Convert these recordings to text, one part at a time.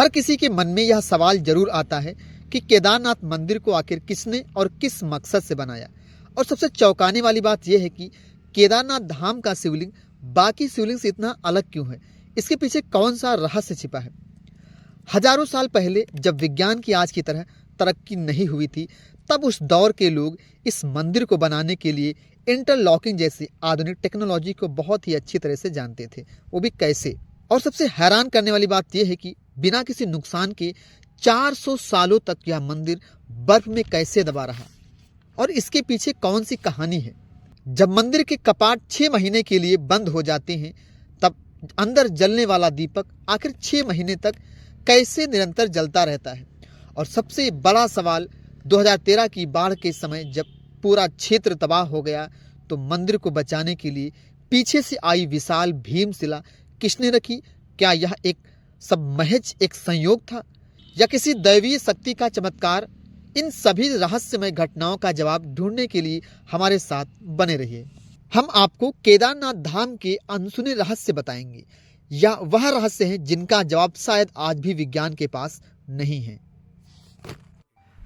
हर किसी के मन में यह सवाल जरूर आता है कि केदारनाथ मंदिर को आखिर किसने और किस मकसद से बनाया। और सबसे चौंकाने वाली बात यह है कि केदारनाथ धाम का शिवलिंग बाकी शिवलिंग से इतना अलग क्यों है, इसके पीछे कौन सा रहस्य छिपा है। हजारों साल पहले जब विज्ञान की आज की तरह तरक्की नहीं हुई थी, तब उस दौर के लोग इस मंदिर को बनाने के लिए इंटरलॉकिंग जैसी आधुनिक टेक्नोलॉजी को बहुत ही अच्छी तरह से जानते थे, वो भी कैसे। और सबसे हैरान करने वाली बात यह है कि बिना किसी नुकसान के 400 सालों तक यह मंदिर बर्फ में कैसे दबा रहा, और इसके पीछे कौन सी कहानी है। जब मंदिर के कपाट 6 महीने के लिए बंद हो जाते हैं, तब अंदर जलने वाला दीपक आखिर 6 महीने तक कैसे निरंतर जलता रहता है। और सबसे बड़ा सवाल, 2013 की बाढ़ के समय जब पूरा क्षेत्र तबाह हो गया, तो मंदिर को बचाने के लिए पीछे से आई विशाल भीमशिला किसने रखी। क्या यह एक सब महज एक संयोग था या किसी दैवीय शक्ति का चमत्कार। इन सभी रहस्यमय घटनाओं का जवाब ढूंढने के लिए हमारे साथ बने रहिए। हम आपको केदारनाथ धाम के अनसुने रहस्य बताएंगे, या वह रहस्य हैं जिनका जवाब शायद आज भी विज्ञान के पास नहीं है।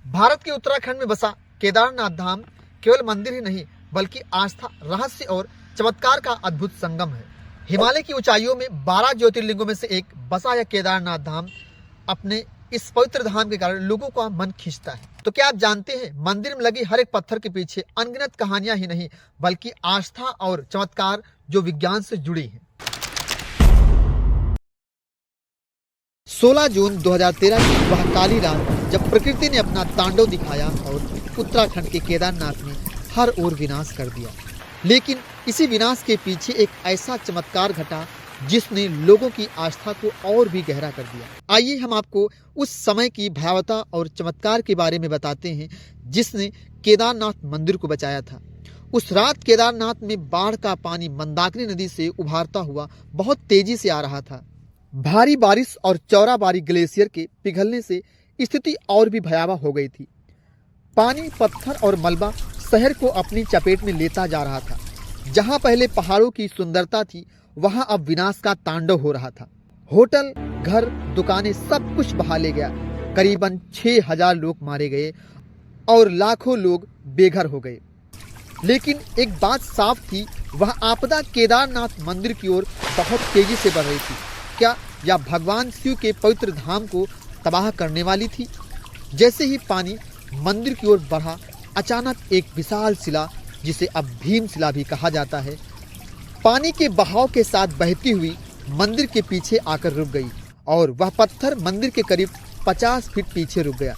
भारत के उत्तराखंड में बसा केदारनाथ धाम केवल मंदिर ही नहीं, बल्कि आस्था, रहस्य और चमत्कार का अद्भुत संगम है। हिमालय की ऊंचाइयों में 12 ज्योतिर्लिंगों में से एक बसा यह केदारनाथ धाम अपने इस पवित्र धाम के कारण लोगों का मन खींचता है। तो क्या आप जानते हैं, मंदिर में लगे हर एक पत्थर के पीछे अनगिनत कहानियां ही नहीं, बल्कि आस्था और चमत्कार जो विज्ञान से जुड़ी हैं। 16 जून 2013 की वह काली रात जब प्रकृति ने अपना तांडव दिखाया और उत्तराखंड के केदारनाथ में हर ओर विनाश कर दिया। लेकिन इसी विनाश के पीछे एक ऐसा चमत्कार घटा जिसने लोगों की आस्था को और भी गहरा कर दिया। आइए हम आपको उस समय की भयावहता और चमत्कार के बारे में बताते हैं जिसने केदारनाथ मंदिर को बचाया था। उस रात केदारनाथ में बाढ़ का पानी मंदाकिनी नदी से उभारता हुआ बहुत तेजी से आ रहा था। भारी बारिश और चौराबाड़ी ग्लेशियर के पिघलने से स्थिति और भी भयावह हो गई थी। पानी, पत्थर और मलबा शहर को अपनी चपेट में लेता जा रहा था। जहां पहले पहाड़ों की सुंदरता थी, वहां अब विनाश का तांडव हो रहा था। होटल, घर, दुकानें, सब कुछ बहा ले गया। करीबन 6000 लोग मारे गए और लाखों लोग बेघर हो गए। लेकिन एक बात साफ थी, वह आपदा केदारनाथ मंदिर की ओर बहुत तेजी से बढ़ रही थी। क्या यह भगवान शिव के पवित्र धाम को तबाह करने वाली थी? जैसे ही पानी मंदिर की ओर बढ़ा, अचानक एक विशाल शिला, जिसे अब भीमशिला भी कहा जाता है, पानी के बहाव के साथ बहती हुई मंदिर के पीछे आकर रुक गई। और वह पत्थर मंदिर के करीब 50 फीट पीछे रुक गया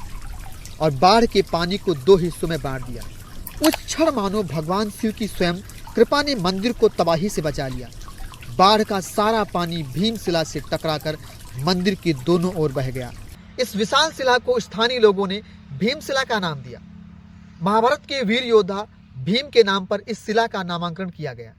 और बाढ़ के पानी को 2 हिस्सों में बांट दिया। उस क्षण मानो भगवान शिव की स्वयं कृपा ने मंदिर को तबाही से बचा लिया। बाढ़ का सारा पानी भीमशिला से टकराकर मंदिर के दोनों ओर बह गया। इस विशाल शिला को स्थानीय लोगों ने भीमशिला का नाम दिया। महाभारत के वीर योद्धा भीम के नाम पर इस शिला का नामांकन किया गया।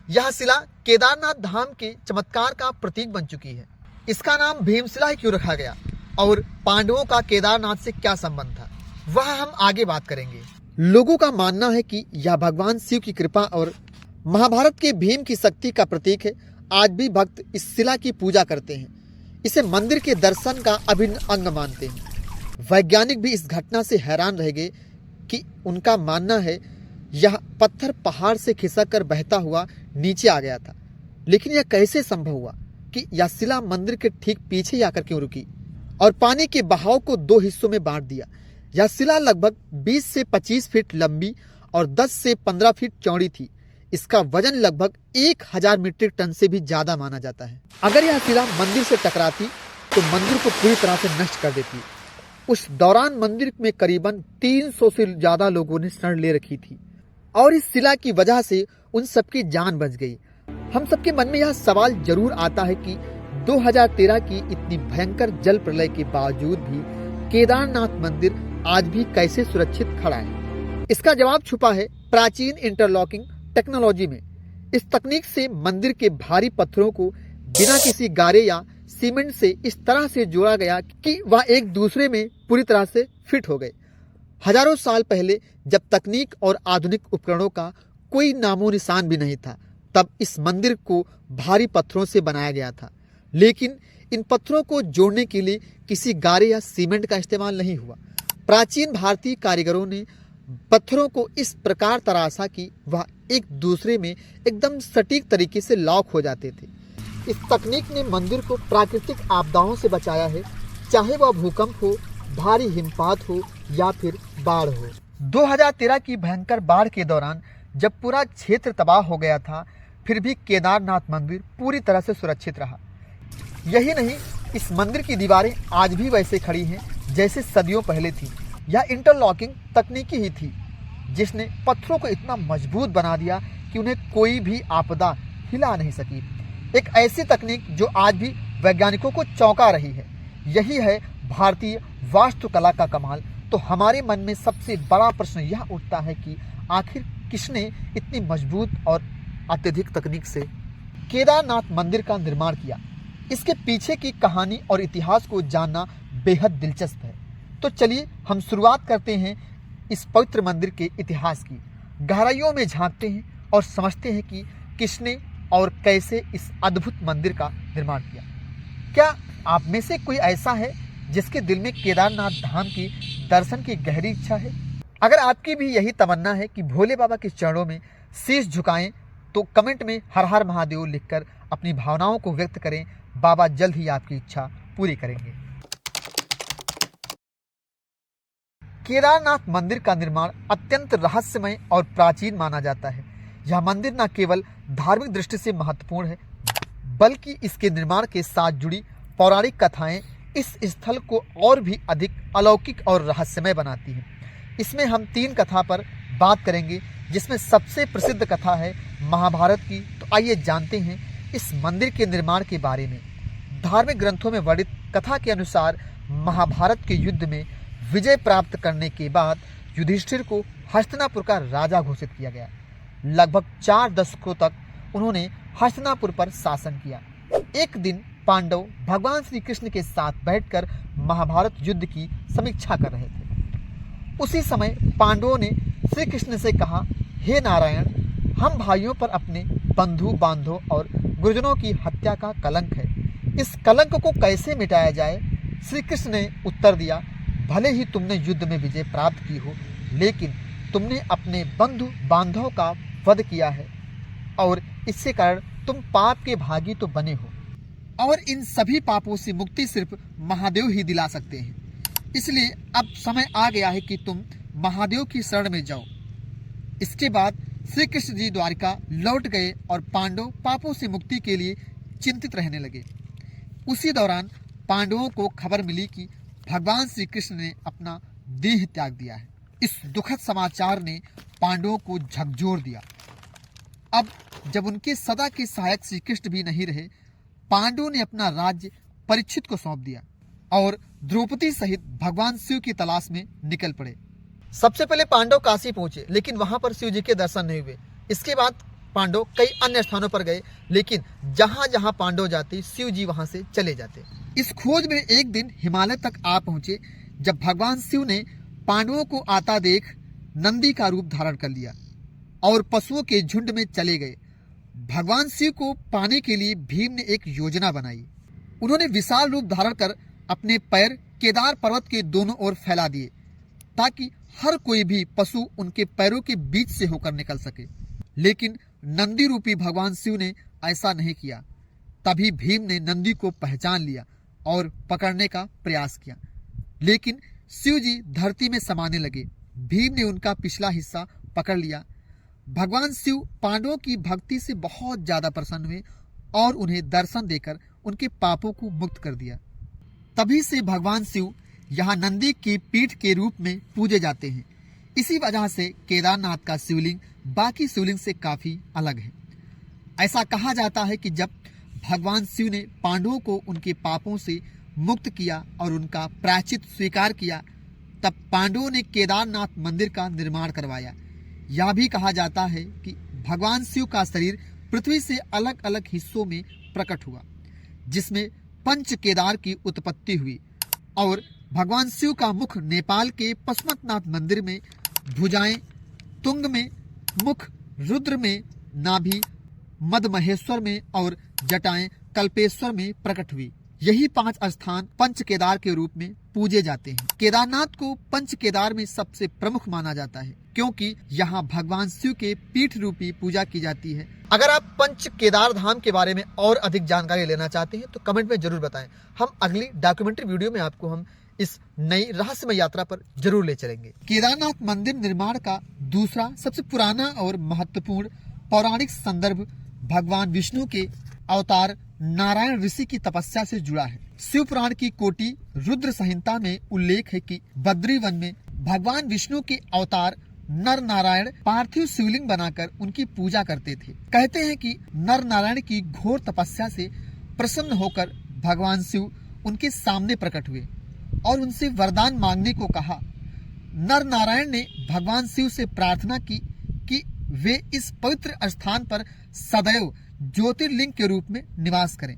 यह शिला केदारनाथ धाम के चमत्कार का प्रतीक बन चुकी है। इसका नाम भीमशिला ही क्यों रखा गया और पांडवों का केदारनाथ से क्या संबंध था, वह हम आगे बात करेंगे। लोगों का मानना है कि यह भगवान शिव की कृपा और महाभारत के भीम की शक्ति का प्रतीक है। आज भी भक्त इस शिला की पूजा करते हैं, इसे मंदिर के दर्शन का अभिन्न अंग मानते हैं। वैज्ञानिक भी इस घटना से हैरान रह गए कि उनका मानना है यह पत्थर पहाड़ से खिसक कर बहता हुआ नीचे आ गया था। लेकिन यह कैसे संभव हुआ कि यह शिला मंदिर के ठीक पीछे आकर क्यों रुकी और पानी के बहाव को 2 हिस्सों में बांट दिया। यह शिला लगभग 20 से 25 फीट लंबी और 10 से 15 फीट चौड़ी थी। इसका वजन लगभग 1000 मीट्रिक टन से भी ज्यादा माना जाता है। अगर यह शिला मंदिर से टकराती तो मंदिर को पूरी तरह से नष्ट कर देती। उस दौरान मंदिर में करीबन 300 से ज्यादा लोगों ने शरण ले रखी थी और इस शिला की वजह से उन सबकी जान बच गई। हम सबके मन में यह सवाल जरूर आता है कि 2013 की इतनी भयंकर जल प्रलय के बावजूद भी केदारनाथ मंदिर आज भी कैसे सुरक्षित खड़ा है। इसका जवाब छुपा है प्राचीन इंटरलॉकिंग टेक्नोलॉजी में। इस तकनीक से मंदिर के भारी पत्थरों को बिना किसी गारे या सीमेंट से इस तरह से जोड़ा गया कि वह एक दूसरे में पूरी तरह से फिट हो गए। हजारों साल पहले जब तकनीक और आधुनिक उपकरणों का कोई नामो निशान भी नहीं था, तब इस मंदिर को भारी पत्थरों से बनाया गया था। लेकिन इन पत्थरों को जोड़ने के लिए किसी गारे या सीमेंट का इस्तेमाल नहीं हुआ। प्राचीन भारतीय कारीगरों ने पत्थरों को इस प्रकार तराशा कि वह एक दूसरे में एकदम सटीक तरीके से लॉक हो जाते थे। इस तकनीक ने मंदिर को प्राकृतिक आपदाओं से बचाया है, चाहे वह भूकंप हो, भारी हिमपात हो या फिर बाढ़ हो। 2013 की भयंकर बाढ़ के दौरान जब पूरा क्षेत्र तबाह हो गया था, फिर भी केदारनाथ मंदिर पूरी तरह से सुरक्षित रहा। यही नहीं, इस मंदिर की दीवारें आज भी वैसे खड़ी हैं जैसे सदियों पहले थी। यह इंटरलॉकिंग तकनीकी ही थी जिसने पत्थरों को इतना मजबूत बना दिया कि उन्हें कोई भी आपदा हिला नहीं सकी। एक ऐसी तकनीक जो आज भी वैज्ञानिकों को चौंका रही है। यही है भारतीय वास्तुकला का कमाल। तो हमारे मन में सबसे बड़ा प्रश्न यह उठता है कि आखिर किसने इतनी मजबूत और अत्यधिक तकनीक से केदारनाथ मंदिर का निर्माण किया। इसके पीछे की कहानी और इतिहास को जानना बेहद दिलचस्प है। तो चलिए हम शुरुआत करते हैं इस पवित्र मंदिर के इतिहास की। गहराइयों में झांकते हैं और समझते हैं कि किसने और कैसे इस अद्भुत मंदिर का निर्माण किया। क्या आप में से कोई ऐसा है जिसके दिल में केदारनाथ धाम की दर्शन की गहरी इच्छा है? अगर आपकी भी यही तमन्ना है कि भोले बाबा के चरणों में शीश झुकाएं, तो कमेंट में हर हर महादेव लिखकर अपनी भावनाओं को व्यक्त करें। बाबा जल्द ही आपकी इच्छा पूरी करेंगे। केदारनाथ मंदिर का निर्माण अत्यंत रहस्यमय और प्राचीन माना जाता है। यह मंदिर न केवल धार्मिक दृष्टि से महत्वपूर्ण है, बल्कि इसके निर्माण के साथ जुड़ी पौराणिक कथाएं इस स्थल को और भी अधिक अलौकिक और रहस्यमय बनाती हैं। इसमें हम 3 कथा पर बात करेंगे, जिसमें सबसे प्रसिद्ध कथा है महाभारत की। तो आइए जानते हैं इस मंदिर के निर्माण के बारे में। धार्मिक ग्रंथों में वर्णित कथा के अनुसार महाभारत के युद्ध में विजय प्राप्त करने के बाद युधिष्ठिर को हस्तिनापुर का राजा घोषित किया गया। लगभग 4 दशकों तक उन्होंने हस्तिनापुर पर शासन किया। एक दिन पांडव भगवान श्री कृष्ण के साथ बैठकर महाभारत युद्ध की समीक्षा कर रहे थे। उसी समय पांडवों ने श्री कृष्ण से कहा, हे नारायण, हम भाइयों पर अपने बंधु बांधवों और गुरुजनों की हत्या का कलंक है। इस कलंक को कैसे मिटाया जाए? श्री कृष्ण ने उत्तर दिया, भले ही तुमने युद्ध में विजय प्राप्त की हो, लेकिन तुमने अपने बंधु बांधवों का वध किया है और इससे कारण तुम पाप के भागी तो बने हो, और इन सभी पापों से मुक्ति सिर्फ महादेव ही दिला सकते हैं। इसलिए अब समय आ गया है कि तुम महादेव की शरण में जाओ। इसके बाद श्री कृष्ण जी द्वारिका लौट गए और पांडव पापों से मुक्ति के लिए चिंतित रहने लगे। उसी दौरान पांडवों को खबर मिली कि भगवान श्री कृष्ण ने अपना देह त्याग दिया है। इस दुखद समाचार ने पांडवों को झकझोर दिया। अब जब उनके सदा के सहायक श्री कृष्ण भी नहीं रहे, पांडवों ने अपना राज्य परीक्षित को सौंप दिया और द्रौपदी सहित भगवान शिव की तलाश में निकल पड़े। सबसे पहले पांडव काशी पहुंचे, लेकिन वहां पर शिव जी के दर्शन नहीं हुए। इसके बाद पांडव कई अन्य स्थानों पर गए, लेकिन जहां जहां पांडव जाते शिव जी वहां से चले जाते। इस खोज में एक दिन हिमालय तक आ पहुंचे, जब भगवान शिव ने पांडवों को आता देख नंदी का रूप धारण कर लिया और पशुओं के झुंड में चले गए। भगवान शिव को पाने के लिए भीम ने एक योजना बनाई। उन्होंने विशाल रूप धारण कर अपने पैर केदार पर्वत के दोनों ओर फैला दिए, ताकि हर कोई भी पशु उनके पैरों के बीच से होकर निकल सके। लेकिन नंदी रूपी भगवान शिव ने ऐसा नहीं किया। तभी भीम ने नंदी को पहचान लिया और पकड़ने का प्रयास किया, लेकिन शिव जी धरती में समाने लगे। भीम ने उनका पिछला हिस्सा पकड़ लिया। भगवान शिव पांडवों की भक्ति से बहुत ज्यादा प्रसन्न हुए और उन्हें दर्शन देकर उनके पापों को मुक्त कर दिया। तभी से भगवान शिव यहाँ नंदी की पीठ के रूप में पूजे जाते हैं। इसी वजह से केदारनाथ का शिवलिंग बाकी शिवलिंग से काफी अलग है। ऐसा कहा जाता है कि जब भगवान शिव ने पांडवों को उनके पापों से मुक्त किया और उनका प्रायश्चित स्वीकार किया, तब पांडवों ने केदारनाथ मंदिर का निर्माण करवाया। यह भी कहा जाता है कि भगवान शिव का शरीर पृथ्वी से अलग अलग हिस्सों में प्रकट हुआ, जिसमें पंच केदार की उत्पत्ति हुई, और भगवान शिव का मुख नेपाल के पशुपतिनाथ मंदिर में भुजाएं, तुंग में मुख, रुद्र में नाभि, मद महेश्वर में और जटाएं कल्पेश्वर में प्रकट हुई। यही 5 स्थान पंच केदार के रूप में पूजे जाते हैं। केदारनाथ को पंच केदार में सबसे प्रमुख माना जाता है क्योंकि यहाँ भगवान शिव के पीठ रूपी पूजा की जाती है। अगर आप पंच केदार धाम के बारे में और अधिक जानकारी लेना चाहते हैं तो कमेंट में जरूर बताएं। हम अगली डॉक्यूमेंट्री वीडियो में आपको हम इस नई रहस्यमय यात्रा पर जरूर ले चलेंगे। केदारनाथ मंदिर निर्माण का दूसरा सबसे पुराना और महत्वपूर्ण पौराणिक संदर्भ भगवान विष्णु के अवतार नारायण ऋषि की तपस्या से जुड़ा है। शिव पुराण की कोटि रुद्र संहिता में उल्लेख है कि बद्री वन में भगवान विष्णु के अवतार नर नारायण पार्थिव शिवलिंग बनाकर उनकी पूजा करते थे। कहते हैं कि नर नारायण की घोर तपस्या से प्रसन्न होकर भगवान शिव उनके सामने प्रकट हुए और उनसे वरदान मांगने को कहा। नर नारायण ने भगवान शिव से प्रार्थना की कि वे इस पवित्र स्थान पर सदैव ज्योतिर्लिंग के रूप में निवास करें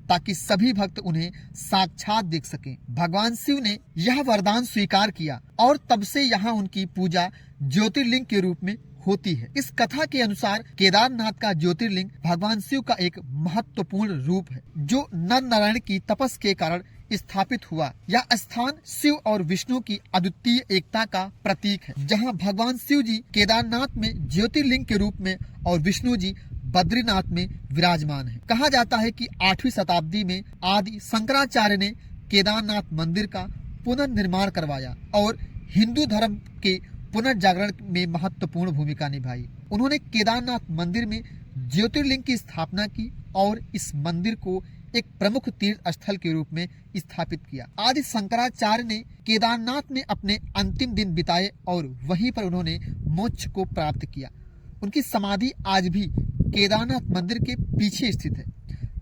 ताकि सभी भक्त उन्हें साक्षात देख सकें। भगवान शिव ने यह वरदान स्वीकार किया और तब से यहाँ उनकी पूजा ज्योतिर्लिंग के रूप में होती है। इस कथा के अनुसार केदारनाथ का ज्योतिर्लिंग भगवान शिव का एक महत्वपूर्ण रूप है जो नर नारायण की तपस के कारण स्थापित हुआ। यह स्थान शिव और विष्णु की अद्वितीय एकता का प्रतीक है, जहां भगवान शिव जी केदारनाथ में ज्योतिर्लिंग के रूप में और विष्णु जी बद्रीनाथ में विराजमान है। कहा जाता है कि 8वीं शताब्दी में आदि शंकराचार्य ने केदारनाथ मंदिर का पुनर्निर्माण करवाया और हिंदू धर्म के पुनर्जागरण में महत्वपूर्ण भूमिका निभाई। उन्होंने केदारनाथ मंदिर में ज्योतिर्लिंग की स्थापना की और इस मंदिर को एक प्रमुख तीर्थ स्थल के रूप में स्थापित किया। आदि शंकराचार्य ने केदारनाथ में अपने अंतिम दिन बिताए और वहीं पर उन्होंने मोक्ष को प्राप्त किया। उनकी समाधि आज भी केदारनाथ मंदिर के पीछे स्थित है,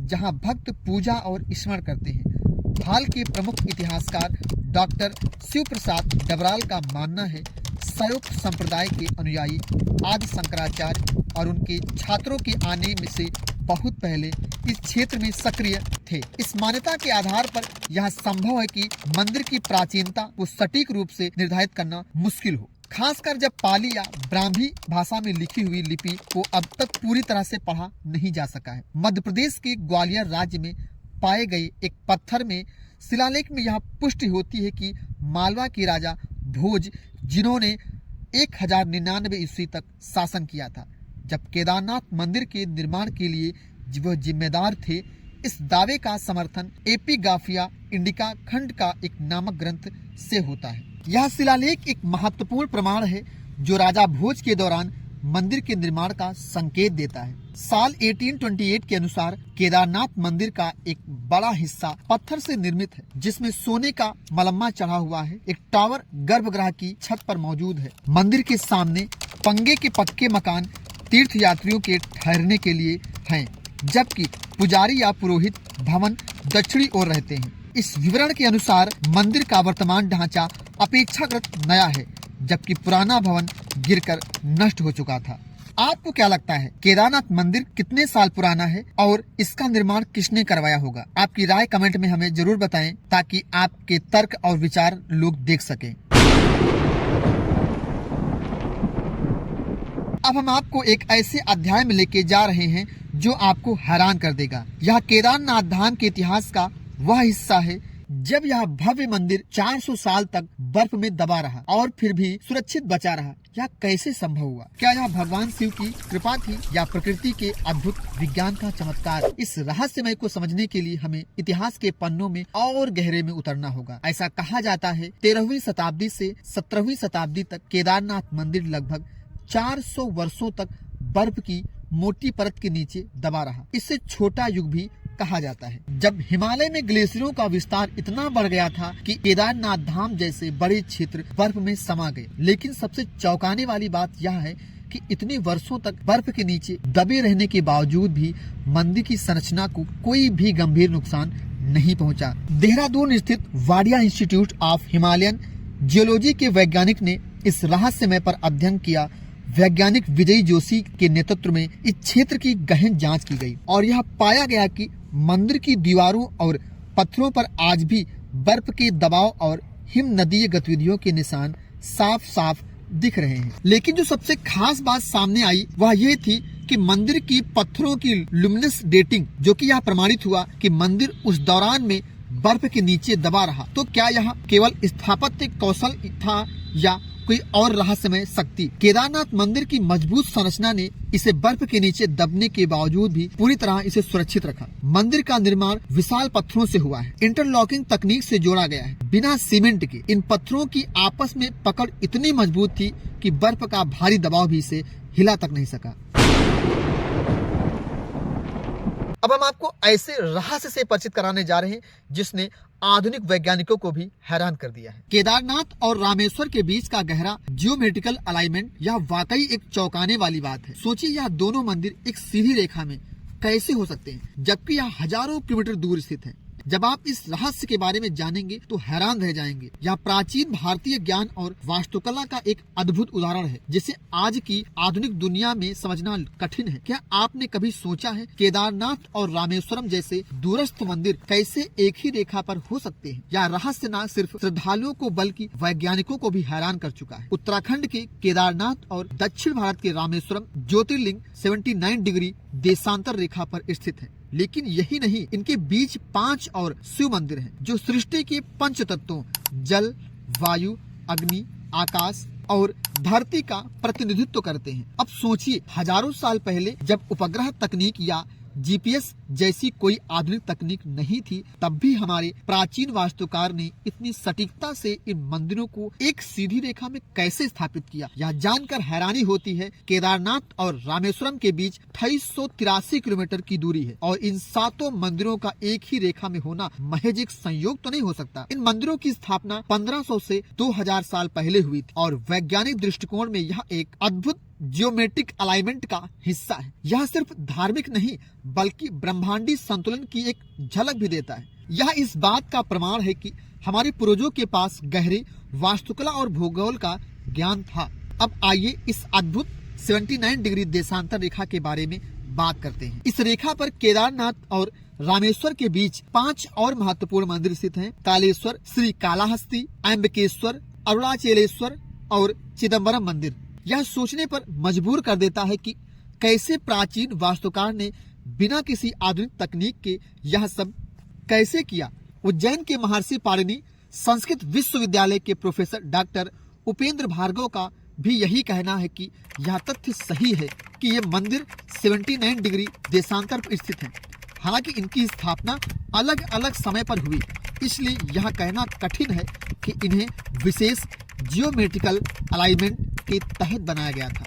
जहां भक्त पूजा और स्मरण करते हैं। हाल के प्रमुख इतिहासकार डॉक्टर शिव प्रसाद डबराल का मानना है शैव संप्रदाय के अनुयायी आदि शंकराचार्य और उनके छात्रों के आने में से बहुत पहले इस क्षेत्र में सक्रिय थे। इस मान्यता के आधार पर यह संभव है कि मंदिर की प्राचीनता को सटीक रूप से निर्धारित करना मुश्किल हो, खासकर जब पाली या ब्राह्मी भाषा में लिखी हुई लिपि को अब तक पूरी तरह से पढ़ा नहीं जा सका है। मध्य प्रदेश के ग्वालियर राज्य में पाए गए एक पत्थर में शिलालेख में यह पुष्टि होती है कि मालवा के राजा भोज, जिन्होंने 1099 ईस्वी तक शासन किया था, जब केदारनाथ मंदिर के निर्माण के लिए वह जिम्मेदार थे। इस दावे का समर्थन एपिग्राफिया इंडिका खंड का एक नामक ग्रंथ से होता है। यह शिलालेख एक महत्वपूर्ण प्रमाण है जो राजा भोज के दौरान मंदिर के निर्माण का संकेत देता है। साल 1828 के अनुसार केदारनाथ मंदिर का एक बड़ा हिस्सा पत्थर से निर्मित है, जिसमें सोने का मलम्मा चढ़ा हुआ है। एक टावर गर्भगृह की छत पर मौजूद है। मंदिर के सामने पंगे के पक्के मकान तीर्थ यात्रियों के ठहरने के लिए हैं, जबकि पुजारी या पुरोहित भवन दक्षिणी ओर रहते हैं। इस विवरण के अनुसार मंदिर का वर्तमान ढांचा अपेक्षाकृत नया है, जबकि पुराना भवन गिरकर नष्ट हो चुका था। आपको क्या लगता है, केदारनाथ मंदिर कितने साल पुराना है और इसका निर्माण किसने करवाया होगा? आपकी राय कमेंट में हमें जरूर बताएं ताकि आपके तर्क और विचार लोग देख सकें। अब हम आपको एक ऐसे अध्याय में लेके जा रहे हैं जो आपको हैरान कर देगा। यह केदारनाथ धाम के इतिहास का वह हिस्सा है जब यह भव्य मंदिर 400 साल तक बर्फ में दबा रहा और फिर भी सुरक्षित बचा रहा। यह कैसे संभव हुआ? क्या यह भगवान शिव की कृपा थी या प्रकृति के अद्भुत विज्ञान का चमत्कार? इस रहस्यमय को समझने के लिए हमें इतिहास के पन्नों में और गहरे में उतरना होगा। ऐसा कहा जाता है 13वीं शताब्दी से 17वीं शताब्दी तक केदारनाथ मंदिर लगभग 400 वर्षों तक बर्फ की मोटी परत के नीचे दबा रहा। इसे छोटा युग भी कहा जाता है, जब हिमालय में ग्लेशियरों का विस्तार इतना बढ़ गया था कि केदारनाथ धाम जैसे बड़े क्षेत्र बर्फ में समा गए। लेकिन सबसे चौंकाने वाली बात यह है कि इतने वर्षों तक बर्फ के नीचे दबे रहने के बावजूद भी मंदिर की संरचना को कोई भी गंभीर नुकसान नहीं पहुंचा। देहरादून स्थित Wadia institute of Himalayan geology के वैज्ञानिक ने इस रहस्यमय पर अध्ययन किया। वैज्ञानिक विजय जोशी के नेतृत्व में इस क्षेत्र की गहन जांच की गई और यह पाया गया कि मंदिर की दीवारों और पत्थरों पर आज भी बर्फ के दबाव और हिम नदीय गतिविधियों के निशान साफ साफ दिख रहे हैं। लेकिन जो सबसे खास बात सामने आई वह ये थी कि मंदिर की पत्थरों की लुमिनस डेटिंग, जो कि यह प्रमाणित हुआ कि मंदिर उस दौरान में बर्फ के नीचे दबा रहा। तो क्या यह केवल स्थापत्य कौशल था या कोई और रहस्यमय शक्ति? केदारनाथ मंदिर की मजबूत संरचना ने इसे बर्फ के नीचे दबने के बावजूद भी पूरी तरह इसे सुरक्षित रखा। मंदिर का निर्माण विशाल पत्थरों से हुआ है, इंटरलॉकिंग तकनीक से जोड़ा गया है, बिना सीमेंट के। इन पत्थरों की आपस में पकड़ इतनी मजबूत थी कि बर्फ का भारी दबाव भी इसे हिला तक नहीं सका। अब हम आपको ऐसे रहस्य से परिचित कराने जा रहे हैं जिसने आधुनिक वैज्ञानिकों को भी हैरान कर दिया है। केदारनाथ और रामेश्वर के बीच का गहरा जियोमेट्रिकल अलाइनमेंट, यह वाकई एक चौंकाने वाली बात है। सोचिए, यह दोनों मंदिर एक सीधी रेखा में कैसे हो सकते हैं, जबकि यह हजारों किलोमीटर दूर स्थित है। जब आप इस रहस्य के बारे में जानेंगे तो हैरान रह जाएंगे। यह प्राचीन भारतीय ज्ञान और वास्तुकला का एक अद्भुत उदाहरण है, जिसे आज की आधुनिक दुनिया में समझना कठिन है। क्या आपने कभी सोचा है केदारनाथ और रामेश्वरम जैसे दूरस्थ मंदिर कैसे एक ही रेखा पर हो सकते हैं? यह रहस्य न सिर्फ श्रद्धालुओं को बल्कि वैज्ञानिकों को भी हैरान कर चुका है। उत्तराखंड के केदारनाथ और दक्षिण भारत के रामेश्वरम ज्योतिर्लिंग 79 डिग्री देशांतर रेखा पर स्थित है। लेकिन यही नहीं, इनके बीच 5 और शिव मंदिर हैं, जो सृष्टि के पंच तत्वों जल, वायु, अग्नि, आकाश और धरती का प्रतिनिधित्व करते हैं। अब सोचिए, हजारों साल पहले जब उपग्रह तकनीक या जीपीएस जैसी कोई आधुनिक तकनीक नहीं थी, तब भी हमारे प्राचीन वास्तुकार ने इतनी सटीकता से इन मंदिरों को एक सीधी रेखा में कैसे स्थापित किया। यह जानकर हैरानी होती है। केदारनाथ और रामेश्वरम के बीच 2883 किलोमीटर की दूरी है और इन 7 मंदिरों का एक ही रेखा में होना महज एक संयोग तो नहीं हो सकता। इन मंदिरों की स्थापना 1500 से 2000 साल पहले हुई थी और वैज्ञानिक दृष्टिकोण में यह एक अद्भुत जियोमेट्रिक अलाइनमेंट का हिस्सा है। यह सिर्फ धार्मिक नहीं बल्कि ब्रह्मांडी संतुलन की एक झलक भी देता है। यह इस बात का प्रमाण है कि हमारे पूर्वजों के पास गहरे वास्तुकला और भूगोल का ज्ञान था। अब आइए इस अद्भुत 79 डिग्री देशांतर रेखा के बारे में बात करते हैं। इस रेखा पर केदारनाथ और रामेश्वर के बीच 5 और महत्वपूर्ण मंदिर स्थित हैं। कालेश्वर, श्री कालाहस्ती, अम्बकेश्वर, अरुणाचलेश्वर और चिदम्बरम मंदिर। यह सोचने पर मजबूर कर देता है कि कैसे प्राचीन वास्तुकार ने बिना किसी आधुनिक तकनीक के यह सब कैसे किया। उज्जैन के महर्षि पाणिनि संस्कृत विश्वविद्यालय के प्रोफेसर डॉक्टर उपेंद्र भार्गव का भी यही कहना है कि यह तथ्य सही है कि ये मंदिर 79 डिग्री देशांतर पर स्थित हैं। हालांकि इनकी स्थापना अलग अलग समय पर हुई, इसलिए यह कहना कठिन है कि इन्हें विशेष जियोमेट्रिकल अलाइनमेंट के तहत बनाया गया था।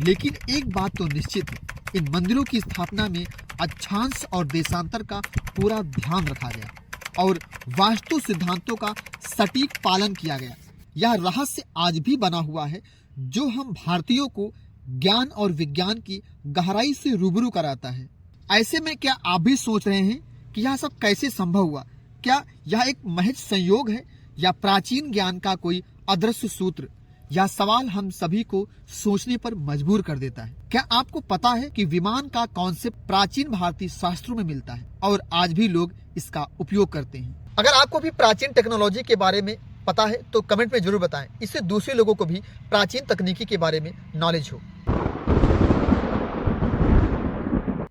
लेकिन एक बात तो निश्चित है, इन मंदिरों की स्थापना में अक्षांश और देशांतर का पूरा ध्यान रखा गया और वास्तु सिद्धांतों का सटीक पालन किया गया। यह रहस्य आज भी बना हुआ है, जो हम भारतीयों को ज्ञान और विज्ञान की गहराई से रूबरू कराता है। ऐसे में क्या आप भी सोच रहे हैं कि यह सब कैसे संभव हुआ? क्या यह एक महज संयोग है या प्राचीन ज्ञान का कोई अदृश्य सूत्र? यह सवाल हम सभी को सोचने पर मजबूर कर देता है। क्या आपको पता है कि विमान का कॉन्सेप्ट प्राचीन भारतीय शास्त्रों में मिलता है और आज भी लोग इसका उपयोग करते हैं? अगर आपको भी प्राचीन टेक्नोलॉजी के बारे में पता है तो कमेंट में जरूर बताएं, इससे दूसरे लोगों को भी प्राचीन तकनीकी के बारे में नॉलेज हो।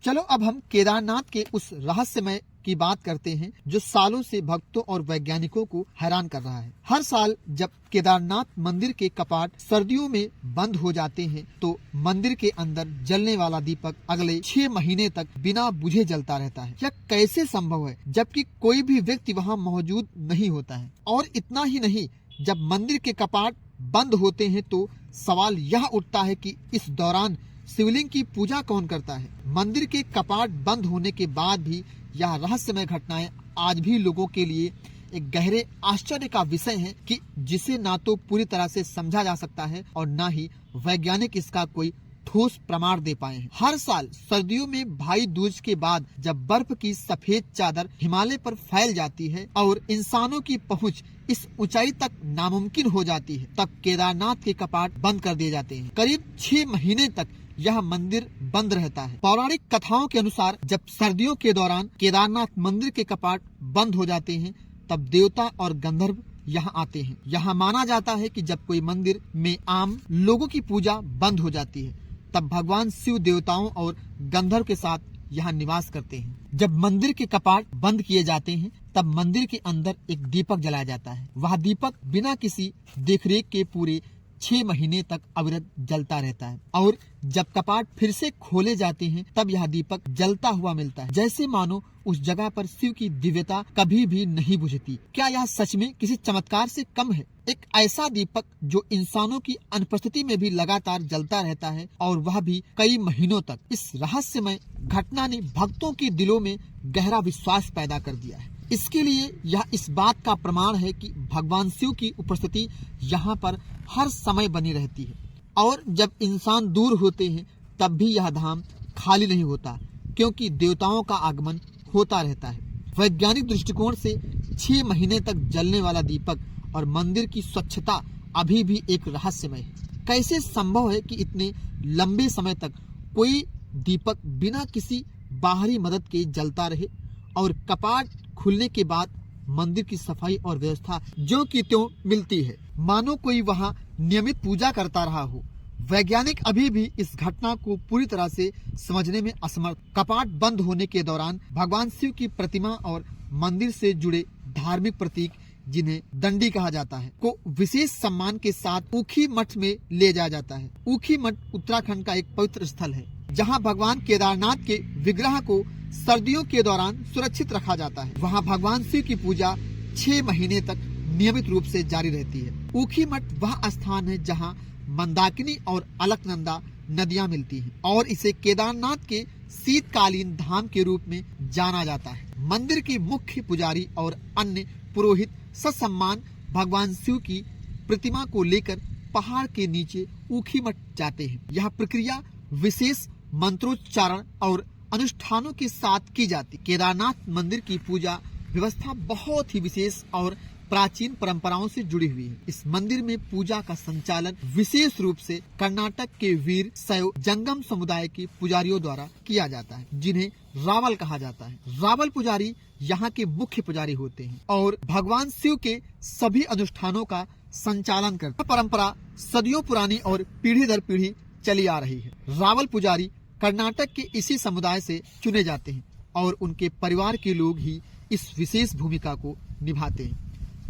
चलो अब हम केदारनाथ के उस रहस्यमय की बात करते हैं जो सालों से भक्तों और वैज्ञानिकों को हैरान कर रहा है। हर साल जब केदारनाथ मंदिर के कपाट सर्दियों में बंद हो जाते हैं तो मंदिर के अंदर जलने वाला दीपक अगले 6 महीने तक बिना बुझे जलता रहता है। यह कैसे संभव है जबकि कोई भी व्यक्ति वहां मौजूद नहीं होता है? और इतना ही नहीं, जब मंदिर के कपाट बंद होते हैं तो सवाल यह उठता है कि इस दौरान शिवलिंग की पूजा कौन करता है? मंदिर के कपाट बंद होने के बाद भी यह रहस्यमय घटनाएं आज भी लोगों के लिए एक गहरे आश्चर्य का विषय है कि जिसे ना तो पूरी तरह से समझा जा सकता है और ना ही वैज्ञानिक इसका कोई ठोस प्रमाण दे पाए हैं। हर साल सर्दियों में भाई दूज के बाद जब बर्फ की सफेद चादर हिमालय पर फैल जाती है और इंसानों की पहुंच इस ऊंचाई तक नामुमकिन हो जाती है, तब केदारनाथ के कपाट बंद कर दिए जाते हैं। करीब 6 महीने तक यह मंदिर बंद रहता है। पौराणिक कथाओं के अनुसार जब सर्दियों के दौरान केदारनाथ मंदिर के कपाट बंद हो जाते हैं तब देवता और गंधर्व यहाँ आते हैं। यहाँ माना जाता है कि जब कोई मंदिर में आम लोगों की पूजा बंद हो जाती है तब भगवान शिव देवताओं और गंधर्व के साथ यहाँ निवास करते हैं। जब मंदिर के कपाट बंद किए जाते हैं तब मंदिर के अंदर एक दीपक जलाया जाता है। वह दीपक बिना किसी देखरेख के पूरे 6 महीने तक अविरत जलता रहता है और जब कपाट फिर से खोले जाते हैं तब यह दीपक जलता हुआ मिलता है, जैसे मानो उस जगह पर शिव की दिव्यता कभी भी नहीं बुझती। क्या यह सच में किसी चमत्कार से कम है? एक ऐसा दीपक जो इंसानों की अनुपस्थिति में भी लगातार जलता रहता है और वह भी कई महीनों तक। इस रहस्यमय घटना ने भक्तों के दिलों में गहरा विश्वास पैदा कर दिया है। इसके लिए यह इस बात का प्रमाण है कि भगवान शिव की उपस्थिति यहाँ पर हर समय बनी रहती है और जब इंसान दूर होते हैं तब भी यह धाम खाली नहीं होता, क्योंकि देवताओं का आगमन होता रहता है। वैज्ञानिक दृष्टिकोण से 6 महीने तक जलने वाला दीपक और मंदिर की स्वच्छता अभी भी एक रहस्यमय है। कैसे संभव है कि इतने लंबे समय तक कोई दीपक बिना किसी बाहरी मदद के जलता रहे और कपाट खुलने के बाद मंदिर की सफाई और व्यवस्था जो की त्यों मिलती है, मानो कोई वहां नियमित पूजा करता रहा हो। वैज्ञानिक अभी भी इस घटना को पूरी तरह से समझने में असमर्थ। कपाट बंद होने के दौरान भगवान शिव की प्रतिमा और मंदिर से जुड़े धार्मिक प्रतीक, जिन्हें दंडी कहा जाता है, को विशेष सम्मान के साथ ऊखी मठ में ले जाया जाता है। ऊखी मठ उत्तराखंड का एक पवित्र स्थल है जहां भगवान केदारनाथ के विग्रह को सर्दियों के दौरान सुरक्षित रखा जाता है। वहां भगवान शिव की पूजा 6 महीने तक नियमित रूप से जारी रहती है। ऊखी मठ वह स्थान है जहां मंदाकिनी और अलकनंदा नदियां मिलती हैं और इसे केदारनाथ के शीतकालीन धाम के रूप में जाना जाता है। मंदिर के मुख्य पुजारी और अन्य पुरोहित ससम्मान भगवान शिव की प्रतिमा को लेकर पहाड़ के नीचे ऊखी मठ जाते हैं। यह प्रक्रिया विशेष मंत्रोच्चारण और अनुष्ठानों के साथ की जाती। केदारनाथ मंदिर की पूजा व्यवस्था बहुत ही विशेष और प्राचीन परंपराओं से जुड़ी हुई है। इस मंदिर में पूजा का संचालन विशेष रूप से कर्नाटक के वीर शैव जंगम समुदाय के पुजारियों द्वारा किया जाता है, जिन्हें रावल कहा जाता है। रावल पुजारी यहाँ के मुख्य पुजारी होते हैं और भगवान शिव के सभी अनुष्ठानों का संचालन करते हैं। परंपरा सदियों पुरानी और पीढ़ी दर पीढ़ी चली आ रही है। रावल पुजारी कर्नाटक के इसी समुदाय से चुने जाते हैं और उनके परिवार के लोग ही इस विशेष भूमिका को निभाते हैं।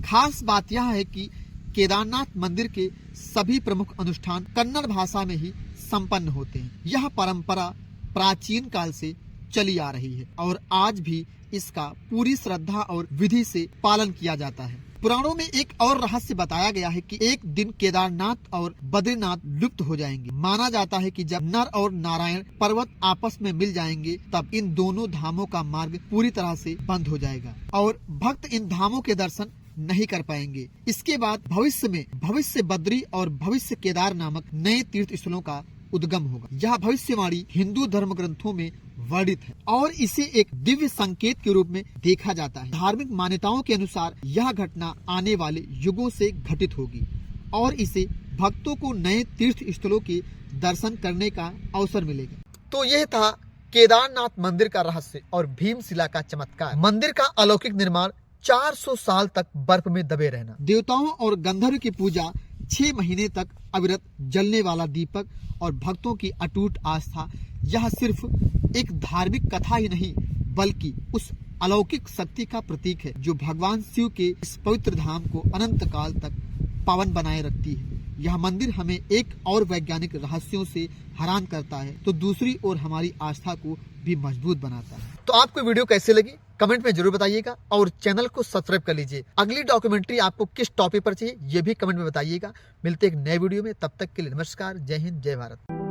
खास बात यह है कि केदारनाथ मंदिर के सभी प्रमुख अनुष्ठान कन्नड़ भाषा में ही संपन्न होते हैं। यह परंपरा प्राचीन काल से चली आ रही है और आज भी इसका पूरी श्रद्धा और विधि से पालन किया जाता है। पुराणों में एक और रहस्य बताया गया है कि एक दिन केदारनाथ और बद्रीनाथ लुप्त हो जाएंगे। माना जाता है कि जब नर और नारायण पर्वत आपस में मिल जाएंगे तब इन दोनों धामों का मार्ग पूरी तरह से बंद हो जाएगा और भक्त इन धामों के दर्शन नहीं कर पाएंगे। इसके बाद भविष्य बद्री और भविष्य केदार नामक नए तीर्थ स्थलों का उद्गम होगा। यह भविष्यवाणी हिंदू धर्म ग्रंथों में वर्णित है और इसे एक दिव्य संकेत के रूप में देखा जाता है। धार्मिक मान्यताओं के अनुसार यह घटना आने वाले युगों से घटित होगी और इसे भक्तों को नए तीर्थ स्थलों के दर्शन करने का अवसर मिलेगा। तो यह था केदारनाथ मंदिर का रहस्य और भीमशिला का चमत्कार। मंदिर का अलौकिक निर्माण, 400 साल तक बर्फ में दबे रहना, देवताओं और गंधर्व की पूजा, 6 महीने तक अविरत जलने वाला दीपक और भक्तों की अटूट आस्था, यह सिर्फ एक धार्मिक कथा ही नहीं बल्कि उस अलौकिक शक्ति का प्रतीक है जो भगवान शिव के इस पवित्र धाम को अनंत काल तक पावन बनाए रखती है। यह मंदिर हमें एक और वैज्ञानिक रहस्यों से हैरान करता है तो दूसरी ओर हमारी आस्था को भी मजबूत बनाता है। तो आपको वीडियो कैसे लगी कमेंट में जरूर बताइएगा और चैनल को सब्सक्राइब कर लीजिए। अगली डॉक्यूमेंट्री आपको किस टॉपिक पर चाहिए ये भी कमेंट में बताइएगा। मिलते एक नए वीडियो में, तब तक के लिए नमस्कार, जय हिंद, जय भारत।